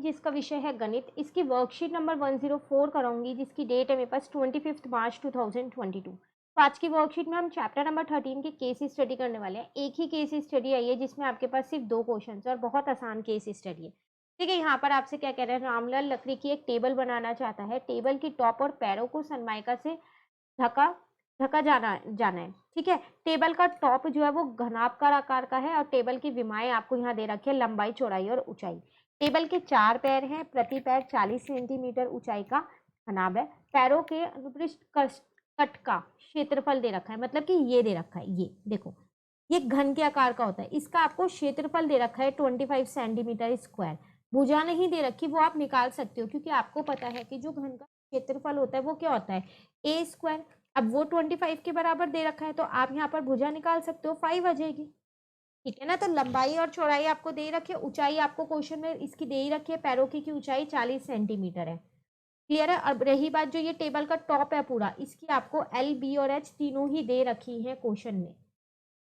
जिसका विषय है गणित। इसकी वर्कशीट नंबर 104 कराऊंगी, जिसकी डेट है मेरे पास 25 मार्च 2022। तो आज की वर्कशीट में हम चैप्टर नंबर 13 के केस स्टडी करने वाले हैं। एक ही केस स्टडी आई है जिसमें आपके पास सिर्फ 2 क्वेश्चन है और बहुत आसान केस स्टडी है। ठीक है, यहाँ पर आपसे क्या कह रहे हैं, रामलाल लकड़ी की एक टेबल बनाना चाहता है। टेबल की टॉप और पैरों को सनमाइका से ढका ढका जाना जाना है। ठीक है, टेबल का टॉप जो है वो घनाभकार आकार का है और टेबल की विमाएं आपको यहाँ दे रखी है, लंबाई, चौड़ाई और ऊंचाई। टेबल के 4 पैर हैं, प्रति पैर 40 सेंटीमीटर ऊंचाई का घनाभ है। पैरों के अनुपृष्ठ कट का क्षेत्रफल दे रखा है, मतलब कि ये दे रखा है, ये देखो, ये घन के आकार का होता है। इसका आपको क्षेत्रफल दे रखा है 25 सेंटीमीटर स्क्वायर। भुजा नहीं दे रखी, वो आप निकाल सकते हो, क्योंकि आपको पता है कि जो घन का क्षेत्रफल होता है वो क्या होता है, ए स्क्वायर। अब वो 25 के बराबर दे रखा है, तो आप यहाँ पर भुजा निकाल सकते हो, 5 आ जाएगी। ठीक है ना। तो लंबाई और चौड़ाई आपको दे रखी है, ऊंचाई आपको क्वेश्चन में इसकी दे ही रखी है, पैरों की ऊंचाई 40 सेंटीमीटर है। क्लियर है। अब रही बात जो ये टेबल का टॉप है पूरा, इसकी आपको एल, बी और एच तीनों ही दे रखी है क्वेश्चन में।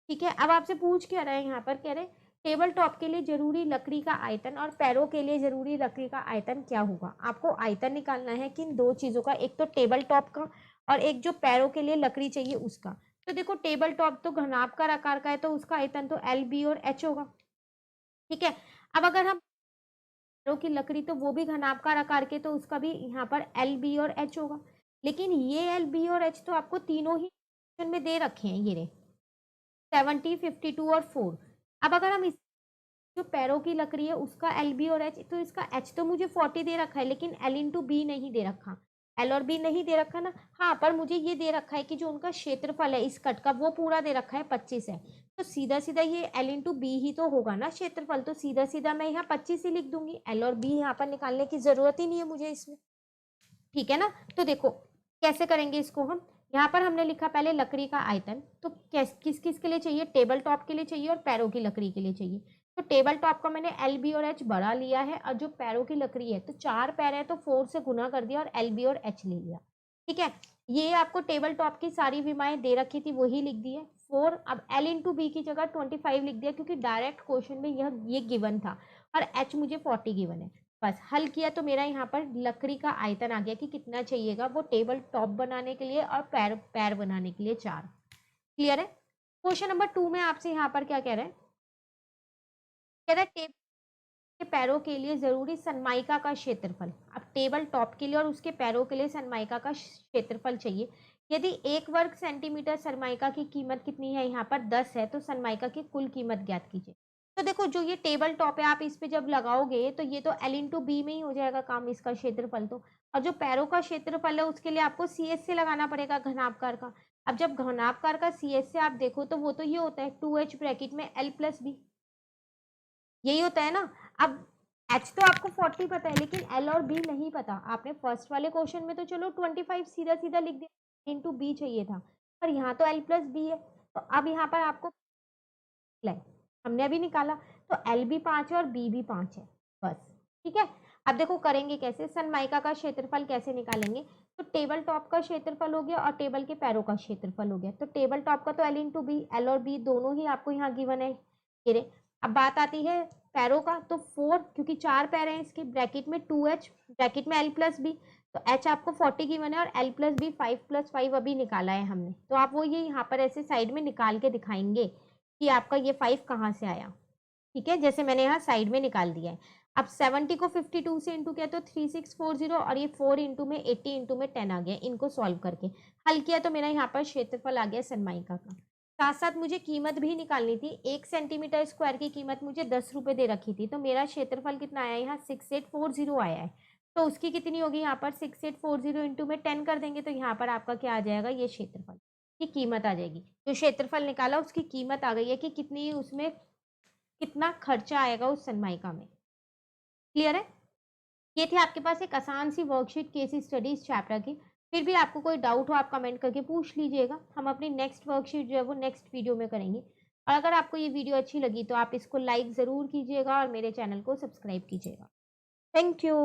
ठीक है, अब आपसे पूछ क्या रहे हैं, यहाँ पर कह रहे हैं टेबल टॉप के लिए जरूरी लकड़ी का आयतन और पैरों के लिए जरूरी लकड़ी का आयतन क्या होगा। आपको आयतन निकालना है किन दो चीजों का, एक तो टेबल टॉप का और एक जो पैरों के लिए लकड़ी चाहिए उसका। तो देखो, टेबल टॉप तो घनाभकार आकार का है, तो उसका आयतन तो एल, बी और एच होगा। ठीक है, अब अगर हम पैरों की लकड़ी, तो वो भी घनाभकार आकार के, तो उसका भी यहाँ पर एल, बी और एच होगा। लेकिन ये एल, बी और एच तो आपको तीनों ही में दे रखे हैं, ये 70, 52 और 4। अब अगर हम इस जो पैरों की लकड़ी है उसका एल, बी और एच, तो इसका एच तो मुझे 40 दे रखा है, लेकिन एल इंटू बी नहीं दे रखा, एल और बी नहीं दे रखा ना। हाँ, पर मुझे ये दे रखा है कि जो उनका क्षेत्रफल है इस कट का, वो पूरा दे रखा है 25 है। तो सीधा सीधा ये एल इंटू बी ही तो होगा ना क्षेत्रफल, तो सीधा सीधा मैं यहाँ 25 ही लिख दूंगी, एल और बी यहाँ पर निकालने की जरूरत ही नहीं है मुझे इसमें। ठीक है ना। तो देखो कैसे करेंगे इसको हम। यहाँ पर हमने लिखा पहले लकड़ी का आयतन, तो किस किस के लिए चाहिए, टेबल टॉप के लिए चाहिए और पैरों की लकड़ी के लिए चाहिए। तो टेबल टॉप का मैंने एल, बी और एच बड़ा लिया है, और जो पैरों की लकड़ी है तो 4 पैर है तो 4 से गुना कर दिया और एल, बी और एच ले लिया। ठीक है, ये आपको टेबल टॉप की सारी विमाएं दे रखी थी, वही लिख दी है 4। अब एल इंटू बी की जगह 25 लिख दिया, क्योंकि डायरेक्ट क्वेश्चन में ये गिवन था, और एच मुझे 40 गिवन है। बस हल किया तो मेरा यहाँ पर लकड़ी का आयतन आ गया कि कितना चाहिएगा, वो टेबल टॉप बनाने के लिए और पैर पैर बनाने के लिए 4। क्लियर है। क्वेश्चन नंबर 2 में आपसे यहाँ पर क्या कह रहे हैं, कह रहा है टेबल के पैरों के लिए जरूरी सनमाइका का क्षेत्रफल। अब टेबल टॉप के लिए और उसके पैरों के लिए सनमाइका का क्षेत्रफल चाहिए। यदि 1 वर्ग सेंटीमीटर सनमाइका की कीमत कितनी है, यहाँ पर 10 है, तो सनमाइका की कुल कीमत ज्ञात कीजिए। तो देखो, जो ये टेबल टॉप है, आप इस पे जब लगाओगे तो ये तो एल इंटू बी में ही हो जाएगा काम, इसका क्षेत्रफल तो। और जो पैरों का क्षेत्रफल है उसके लिए आपको सी एस से लगाना पड़ेगा, घनाभकार का। अब जब घनाभकार का सी एस से आप देखो तो वो तो ये होता है 2h ब्रैकेट में एल प्लस बी, यही होता है ना। अब एच तो आपको 40 पता है, लेकिन एल और बी नहीं पता। आपने फर्स्ट वाले क्वेश्चन में तो चलो 25 सीधा सीधा लिख दिया, इंटू बी चाहिए था, पर यहाँ तो एल प्लस बी है। तो अब यहाँ पर आपको हमने अभी निकाला, तो एल भी 5 है और बी भी 5 है, बस। ठीक है, अब देखो करेंगे कैसे, सनमाइका का क्षेत्रफल कैसे निकालेंगे। तो टेबल टॉप का क्षेत्रफल हो गया और टेबल के पैरों का क्षेत्रफल हो गया। तो टेबल टॉप का तो एल इंटू बी, एल और बी दोनों ही आपको यहाँ गिवन है। अब बात आती है पैरों का, तो 4, क्योंकि 4 पैर हैं इसके, ब्रैकेट में 2h ब्रैकेट में एल प्लस बी, तो h आपको 40 गिवन है और एल प्लस बी 5 + 5 अभी निकाला है हमने। तो आप वो ये यहाँ पर ऐसे साइड में निकाल के दिखाएंगे कि आपका ये 5 कहाँ से आया। ठीक है, जैसे मैंने यहाँ साइड में निकाल दिया है। अब 70 को 52 से इंटू किया तो 3640, और ये 4 इंटू में 80 इंटू में 10 आ गया। इनको सॉल्व करके हल किया तो मेरा यहाँ पर क्षेत्रफल आ गया सनमाइका का। साथ साथ मुझे कीमत भी निकालनी थी। 1 सेंटीमीटर स्क्वायर की कीमत मुझे 10 रुपये दे रखी थी, तो मेरा क्षेत्रफल कितना आया, यहाँ 6840 आया है। तो उसकी कितनी होगी, यहाँ पर 6840 इंटू में 10 कर देंगे, तो यहाँ पर आपका क्या आ जाएगा, ये क्षेत्रफल की कीमत आ जाएगी। जो क्षेत्रफल निकाला उसकी कीमत आ गई है कि कितनी, उसमें कितना खर्चा आएगा उस सनमाइका में। क्लियर है। ये थी आपके पास एक आसान सी वर्कशीट केस स्टडीज चैप्टर की। फिर भी आपको कोई डाउट हो आप कमेंट करके पूछ लीजिएगा, हम अपनी नेक्स्ट वर्कशीट जो है वो नेक्स्ट वीडियो में करेंगे। और अगर आपको ये वीडियो अच्छी लगी तो आप इसको लाइक ज़रूर कीजिएगा और मेरे चैनल को सब्सक्राइब कीजिएगा। Thank you.